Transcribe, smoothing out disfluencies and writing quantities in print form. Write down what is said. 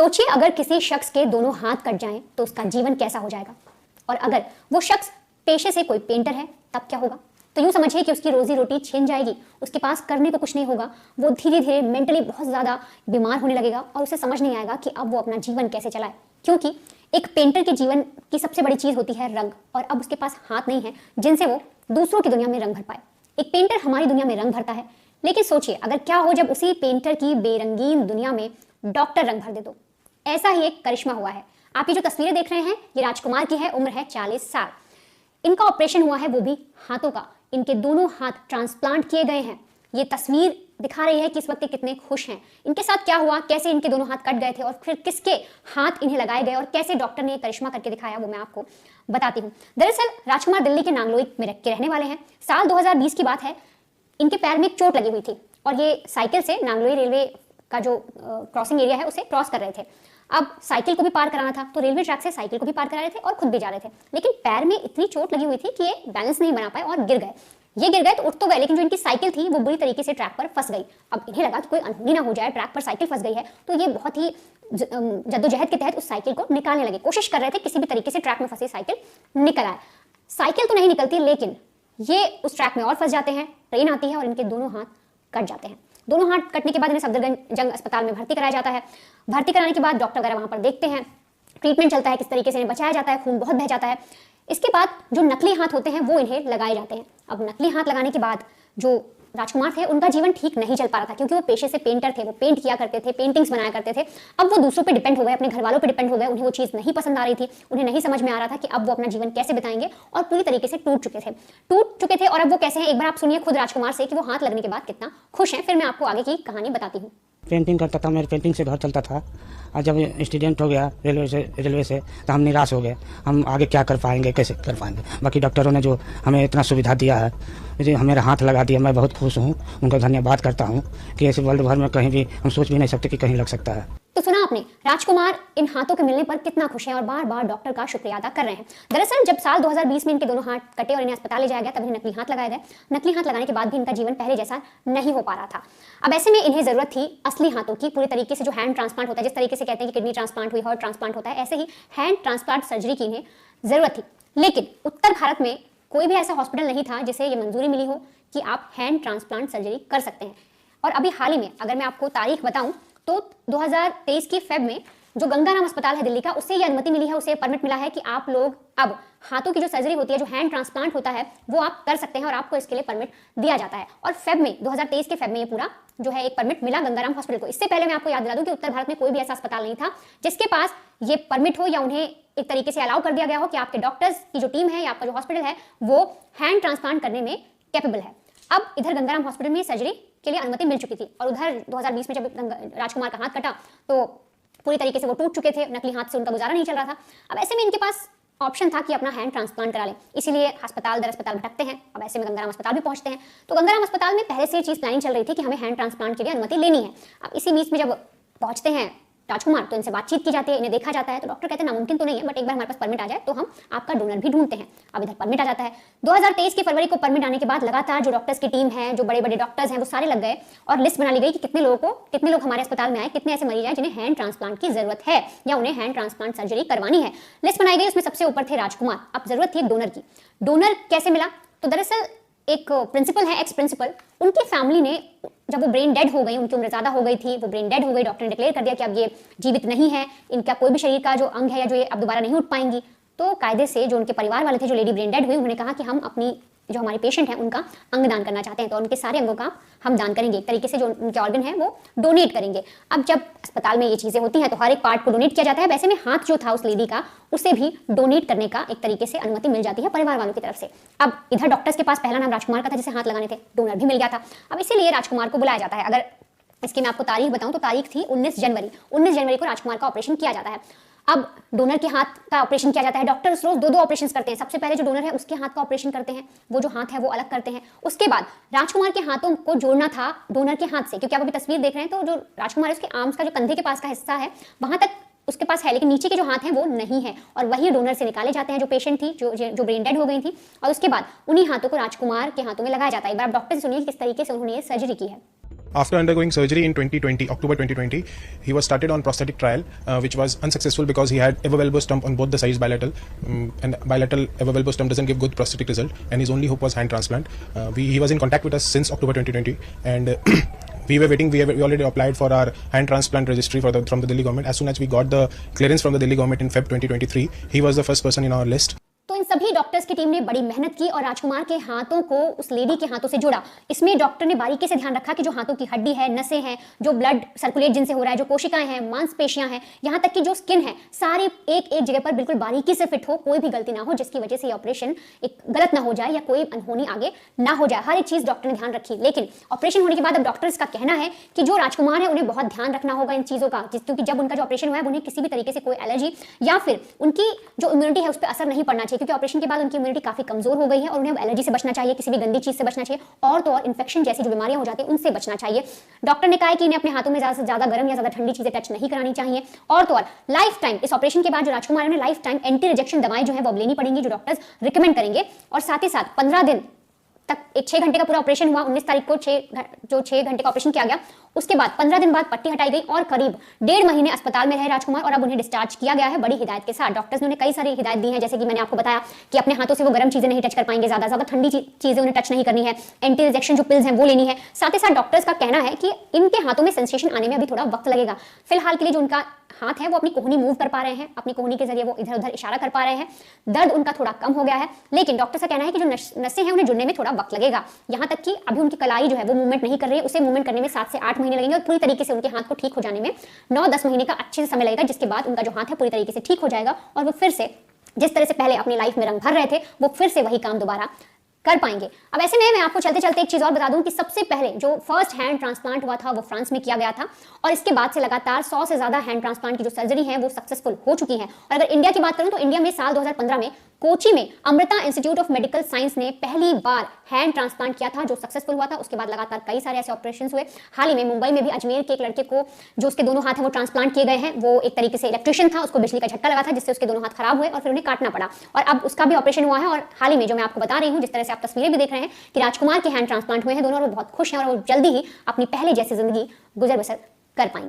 सोचिए अगर किसी शख्स के दोनों हाथ कट जाएं तो उसका जीवन कैसा हो जाएगा। और अगर वो शख्स पेशे से कोई पेंटर है तब क्या होगा। तो यूं समझिए कि उसकी रोजी रोटी छिन जाएगी, उसके पास करने को कुछ नहीं होगा, वो धीरे धीरे मेंटली बहुत ज़्यादा बीमार होने लगेगा और उसे समझ नहीं आएगा कि अब वो अपना जीवन कैसे चलाए। क्योंकि एक पेंटर के जीवन की सबसे बड़ी चीज़ होती है रंग, और अब उसके पास हाथ नहीं है जिनसे वो दूसरों की दुनिया में रंग भर पाए। एक पेंटर हमारी दुनिया में रंग भरता है, लेकिन सोचिए अगर क्या हो जब उसी पेंटर की बेरंगीन दुनिया में डॉक्टर रंग भर दे तो। ऐसा ही एक करिश्मा हुआ है। आप ये जो तस्वीरें देख रहे हैं ये राजकुमार की है, उम्र है 40 साल। इनका ऑपरेशन हुआ है वो भी हाथों का। इनके दोनों हाथ ट्रांसप्लांट किए गए हैं। ये तस्वीर दिखा रही है कि इस वक्त ये कितने खुश हैं। इनके साथ क्या हुआ, कैसे इनके दोनों हाथ कट गए थे और फिर किसके हाथ इन्हें लगाए गए और कैसे डॉक्टर ने करिश्मा करके दिखाया वो मैं आपको बताती हूँ। दरअसल राजकुमार दिल्ली के नांगलोई में के रहने वाले हैं। साल 2020 की बात है। इनके पैर में एक चोट लगी हुई थी और ये साइकिल से नांगलोई रेलवे का जो क्रॉसिंग एरिया है उसे क्रॉस कर रहे थे। अब साइकिल को भी पार कराना था तो रेलवे ट्रैक से साइकिल को भी पार करा रहे थे और खुद भी जा रहे थे, लेकिन पैर में इतनी चोट लगी हुई थी कि ये बैलेंस नहीं बना पाए और गिर गए। ये गिर गए तो उठ तो गए, लेकिन जो इनकी साइकिल थी वो बुरी तरीके से ट्रैक पर फंस गई। अब इन्हें लगा कि कोई अनहोनी ना हो जाए, ट्रैक पर साइकिल फंस गई है, तो ये बहुत ही जद्दोजहद के तहत उस साइकिल को निकालने लगे, कोशिश कर रहे थे किसी भी तरीके से ट्रैक में फंसी साइकिल निकल आए। साइकिल तो नहीं निकलती, लेकिन ये उस ट्रैक में और फंस जाते हैं। ट्रेन आती है और इनके दोनों हाथ कट जाते हैं। दोनों हाथ कटने के बाद इन्हें सफदरजंग जंग अस्पताल में भर्ती कराया जाता है। भर्ती कराने के बाद डॉक्टर वगैरह वहाँ पर देखते हैं, ट्रीटमेंट चलता है, किस तरीके से इन्हें बचाया जाता है, खून बहुत बह जाता है। इसके बाद जो नकली हाथ होते हैं वो इन्हें लगाए जाते हैं। अब नकली हाथ लगाने के बाद जो राजकुमार थे उनका जीवन ठीक नहीं चल पा रहा था, क्योंकि वो पेशे से पेंटर थे, वो पेंट किया करते थे, पेंटिंग्स बनाया करते थे। अब वो दूसरों पे डिपेंड हो गए, अपने घर वालों पे डिपेंड हो गए। उन्हें वो चीज़ नहीं पसंद आ रही थी, उन्हें नहीं समझ में आ रहा था कि अब वो अपना जीवन कैसे बिताएंगे, और पूरी तरीके से टूट चुके थे। और अब वो कैसे हैं, एक बार आप सुनिए खुद राजकुमार से कि वो हाथ लगने के बाद कितना खुश हैं। फिर मैं आपको आगे की कहानी बताती हूँ। पेंटिंग करता था, मेरे पेंटिंग से घर चलता था। और जब स्टूडेंट हो गया रेलवे से तो हम निराश हो गए। हम आगे क्या कर पाएंगे, कैसे कर पाएंगे। बाकी डॉक्टरों ने जो हमें इतना सुविधा दिया है, मुझे मेरा हाथ लगा दिया, मैं बहुत खुश हूँ, उनका धन्यवाद करता हूँ कि ऐसे वर्ल्ड भर में कहीं भी हम सोच भी नहीं सकते कि कहीं लग सकता है। तो सुना आपने, राजकुमार इन हाथों के मिलने पर कितना खुश हैं और बार बार डॉक्टर का शुक्रिया अदा कर रहे हैं। दरअसल जब साल 2020 में इनके दोनों हाथ कटे और इन्हें अस्पताल ले जाया गया तब इन्हें नकली हाथ लगाए गए। नकली हाथ लगाने के बाद भी इनका जीवन पहले जैसा नहीं हो पा रहा था। अब ऐसे में इन्हें जरूरत थी असली हाथों की, पूरी तरीके से जो हैंड ट्रांसप्लांट होता है, जिस तरीके से कहते हैं कि किडनी ट्रांसप्लांट हुई, हार्ट ट्रांसप्लांट होता है, ऐसे ही हैंड ट्रांसप्लांट सर्जरी की इन्हें जरूरत थी। लेकिन उत्तर भारत में कोई भी ऐसा हॉस्पिटल नहीं था जिसे ये मंजूरी मिली हो कि आप हैंड ट्रांसप्लांट सर्जरी कर सकते हैं। और अभी हाल ही में अगर मैं आपको तारीख बताऊं तो 2023 की फेब में जो गंगाराम अस्पताल है दिल्ली का, उससे ये अनुमति मिली है, उसे परमिट मिला है कि आप लोग अब हाथों की जो सर्जरी होती है, जो हैंड ट्रांसप्लांट होता है, वो आप कर सकते हैं और आपको इसके लिए परमिट दिया जाता है। और फेब में 2023 के फेब में ये पूरा जो है एक परमिट मिला गंगाराम हॉस्पिटल को। इससे पहले मैं आपको याद दिला दूं कि उत्तर भारत में कोई भी ऐसा अस्पताल नहीं था जिसके पास ये परमिट हो या उन्हें एक तरीके से अलाउ कर दिया गया हो कि आपके डॉक्टर्स की जो टीम है या आपका जो हॉस्पिटल है वो हैंड ट्रांसप्लांट करने में कैपेबल है। अब इधर गंगाराम हॉस्पिटल में सर्जरी के लिए अनुमति मिल चुकी थी और उधर 2020 में जब राजकुमार का हाथ कटा तो पूरी तरीके से वो टूट चुके थे, नकली हाथ से उनका गुजारा नहीं चल रहा था। अब ऐसे में इनके पास ऑप्शन था कि अपना हैंड ट्रांसप्लांट करा लें, इसीलिए अस्पताल दर अस्पताल भटकते हैं। अब ऐसे में गंगाराम अस्पताल भी पहुंचते हैं। तो गंगाराम अस्पताल में पहले से ये चीज़ प्लानिंग चल रही थी कि हमें हैंड ट्रांसप्लांट के लिए अनुमति लेनी है। अब इसी बीच में जब पहुंचते हैं राजकुमार तो इनसे बातचीत की जाती है, इन्हें देखा जाता है। तो डॉक्टर कहते हैं नामुमकिन तो नहीं है, बट एक बार हमारे पास परमिट आ जाए तो हम आपका डोनर भी ढूंढते हैं। अब इधर परमिट आ जाता है। 2023 की फरवरी को परमिट आने के बाद लगातार जो डॉक्टर्स की टीम है, जो बड़े बड़े डॉक्टर्स हैं, वो सारे लग गए और लिस्ट बना ली गई कि कितने लोग हमारे अस्पताल में आए, कितने ऐसे मरीज आए जिन्हें हैंड ट्रांसप्लांट की जरूरत है या उन्हें हैंड ट्रांसप्लांट सर्जरी करवानी है। लिस्ट बनाई गई, उसमें सबसे ऊपर थे राजकुमार। अब जरूरत थी एक डोनर की। डोनर कैसे मिला? तो दरअसल एक प्रिंसिपल है, एक्स प्रिंसिपल, उनकी फैमिली ने जब वो ब्रेन डेड हो गई, उनकी उम्र ज़्यादा हो गई थी, वो ब्रेन डेड हो गई, डॉक्टर ने डिक्लेयर कर दिया कि अब ये जीवित नहीं है, इनका कोई भी शरीर का जो अंग है या जो ये अब दोबारा नहीं उठ पाएंगी। तो कायदे से जो उनके परिवार वाले थे, जो लेडी ब्रेन डेड हुई, उन्होंने कहा कि हम अपनी जो हमारे पेशेंट हैं उनका अंग दान करना चाहते हैं, तो उनके सारे अंगों का हम दान करेंगे। एक तरीके से जो उनके ऑर्गन है वो डोनेट करेंगे। अब जब अस्पताल में ये चीज़ें होती हैं तो हर एक पार्ट को डोनेट किया जाता है। वैसे में हाथ जो था उस लेडी का, उसे भी डोनेट करने का एक तरीके से अनुमति मिल जाती है परिवार वालों की तरफ से। अब इधर डॉक्टर्स के पास पहला नाम राजकुमार का था जिसे हाथ लगाने थे, डोनर भी मिल गया था। अब इसीलिए राजकुमार को बुलाया जाता है। अगर इसकी मैं आपको तारीख बताऊं तो तारीख थी 19 जनवरी को राजकुमार का ऑपरेशन किया जाता है। अब डोनर के हाथ का ऑपरेशन किया जाता है। डॉक्टर्स रोज दो ऑपरेशन करते हैं। सबसे पहले जो डोनर है उसके हाथ का ऑपरेशन करते हैं, वो जो हाथ है वो अलग करते हैं। उसके बाद राजकुमार के हाथों को जोड़ना था डोनर के हाथ से, क्योंकि आप अभी तस्वीर देख रहे हैं तो जो राजकुमार है उसके आर्म्स का जो कंधे के पास का हिस्सा है वहां तक उसके पास है, लेकिन नीचे के जो हाथ हैं वो नहीं है, और वही डोनर से निकाले जाते हैं जो पेशेंट थी, जो ब्रेन डेड हो गई थी। और उसके बाद उन्हीं हाथों को राजकुमार के हाथों में लगाया जाता है। एक बार आप डॉक्टर से सुनिए किस तरीके से उन्होंने ये सर्जरी की है। After undergoing surgery in 2020, October 2020, he was started on prosthetic trial, which was unsuccessful because he had evervalbous stump on both the sides bilateral, and bilateral evervalbous stump doesn't give good prosthetic result, and his only hope was hand transplant. He was in contact with us since October 2020, and we were waiting. We already applied for our hand transplant registry from the Delhi government. As soon as we got the clearance from the Delhi government in Feb 2023, he was the first person in our list. तो इन सभी doctors की team ने बड़ी मेहनत की और राजकुमार के हाथों को उस लेडी के हाथों से जोड़ा। इसमें डॉक्टर ने बारीकी से ध्यान रखा कि जो हाथों की हड्डी है, नसें हैं, जो ब्लड सर्कुलेट जिनसे हो रहा है, जो कोशिकाएं हैं, मांसपेशियां हैं, यहाँ तक कि जो स्किन है, सारी एक एक जगह पर बिल्कुल बारीकी से फिट हो, कोई भी गलती ना हो, जिसकी वजह से ये ऑपरेशन एक गलत ना हो जाए या कोई अनहोनी आगे ना हो जाए। हर एक चीज डॉक्टर ने ध्यान रखी। लेकिन ऑपरेशन होने के बाद अब डॉक्टर्स का कहना है कि जो राजकुमार है उन्हें बहुत ध्यान रखना होगा इन चीजों का, क्योंकि जब उनका जो ऑपरेशन हुआ है उन्हें किसी भी तरीके से कोई एलर्जी या फिर उनकी जो इम्यूनिटी है उस पर असर नहीं पड़ना चाहिए, क्योंकि ऑपरेशन के बाद उनकी इम्यूनिटी काफी कमजोर हो गई है और उन्हें एलर्जी से बचना चाहिए, किसी भी गंदी चीज से बचना चाहिए, और तो और इन्फेक्शन जैसी जो बीमारियां हो जाती हैं उनसे बचना चाहिए। डॉक्टर ने कहा है कि इन्हें अपने हाथों में ज्यादा से ज्यादा गर्म या ज्यादा ठंडी चीजें टच नहीं करानी चाहिए, और तो और लाइफ टाइम इस ऑपरेशन के बाद जो राजकुमार है लाइफ टाइम एंटी रिजेक्शन दवाएं जो है वो लेनी पड़ेंगी, जो डॉक्टर्स रिकमेंड करेंगे। और साथ ही साथ 15 दिन तक, एक 6 घंटे का पूरा ऑपरेशन हुआ, 19 तारीख को 6 घंटे का ऑपरेशन किया गया। उसके बाद 15 दिन बाद पट्टी हटाई गई और करीब 1.5 महीने अस्पताल में रहे राजकुमार और अब उन्हें डिस्चार्ज किया गया है बड़ी हिदायत के साथ। डॉक्टर्स ने उन्हें कई सारी हिदायत दी है, जैसे कि मैंने आपको बताया कि अपने हाथों से वो गर्म चीजें नहीं टच कर पाएंगे, ज्यादा ठंडी चीजें उन्हें टच नहीं करनी है, एंटी रिजेक्शन जो पिल्स हैं वो लेनी है। साथ ही साथ डॉक्टर्स का कहना है कि इनके हाथों में सेंसेशन आने में अभी थोड़ा वक्त लगेगा। फिलहाल के लिए जो उनका हाथ है वो अपनी कोहनी मूव कर पा रहे हैं, अपनी कोहनी के जरिए वो इधर उधर इशारा कर पा रहे हैं, दर्द उनका थोड़ा कम हो गया है। लेकिन डॉक्टर का कहना है कि जो नसें हैं उन्हें जुड़ने में थोड़ा वक्त लगेगा, यहाँ तक कि अभी उनकी कलाई जो है वो मूवमेंट नहीं कर रही है, उसे मूवमेंट करने में 7 से 8 महीने लगेंगे और पूरी तरीके से उनके हाथ को ठीक हो जाने में 9-10 महीने का अच्छे से समय लगेगा, जिसके बाद उनका जो हाथ है पूरी तरीके से ठीक हो जाएगा और वो फिर से जिस तरह से पहले अपनी लाइफ में रंग भर रहे थे वो फिर से वही काम दोबारा कर पाएंगे। अब ऐसे में मैं आपको चलते चलते एक चीज और बता दूं कि सबसे पहले जो फर्स्ट हैंड ट्रांसप्लांट हुआ था वो फ्रांस में किया गया था और इसके बाद से लगातार 100 से ज्यादा हैंड ट्रांसप्लांट की जो सर्जरी है वो सक्सेसफुल हो चुकी है। और अगर इंडिया की बात करूं तो इंडिया में साल 2015 में कोची में Amrita institute of medical science ने पहली बार हैंड ट्रांसप्लांट किया था जो सक्सेसफुल हुआ था। उसके बाद लगातार कई सारे ऐसे ऑपरेशन हुए। हाल ही में मुंबई में भी अजमेर के एक लड़के को जो उसके दोनों हाथ हैं वो ट्रांसप्लांट किए गए हैं। वो एक तरीके से इलेक्ट्रिशियन था, उसको बिजली का झटका लगा था जिससे उसके दोनों हाथ खराब हुए और फिर उन्हें काटना पड़ा और अब उसका भी ऑपरेशन हुआ है। और हाल ही में जो मैं आपको बता रही हूँ, जिस तरह से आप तस्वीरें भी देख रहे हैं कि राजकुमार के हैंड ट्रांसप्लांट हुए हैं दोनों और वो बहुत खुश हैं और वो जल्दी ही अपनी पहले जैसी जिंदगी गुजर बसर कर पाएंगे।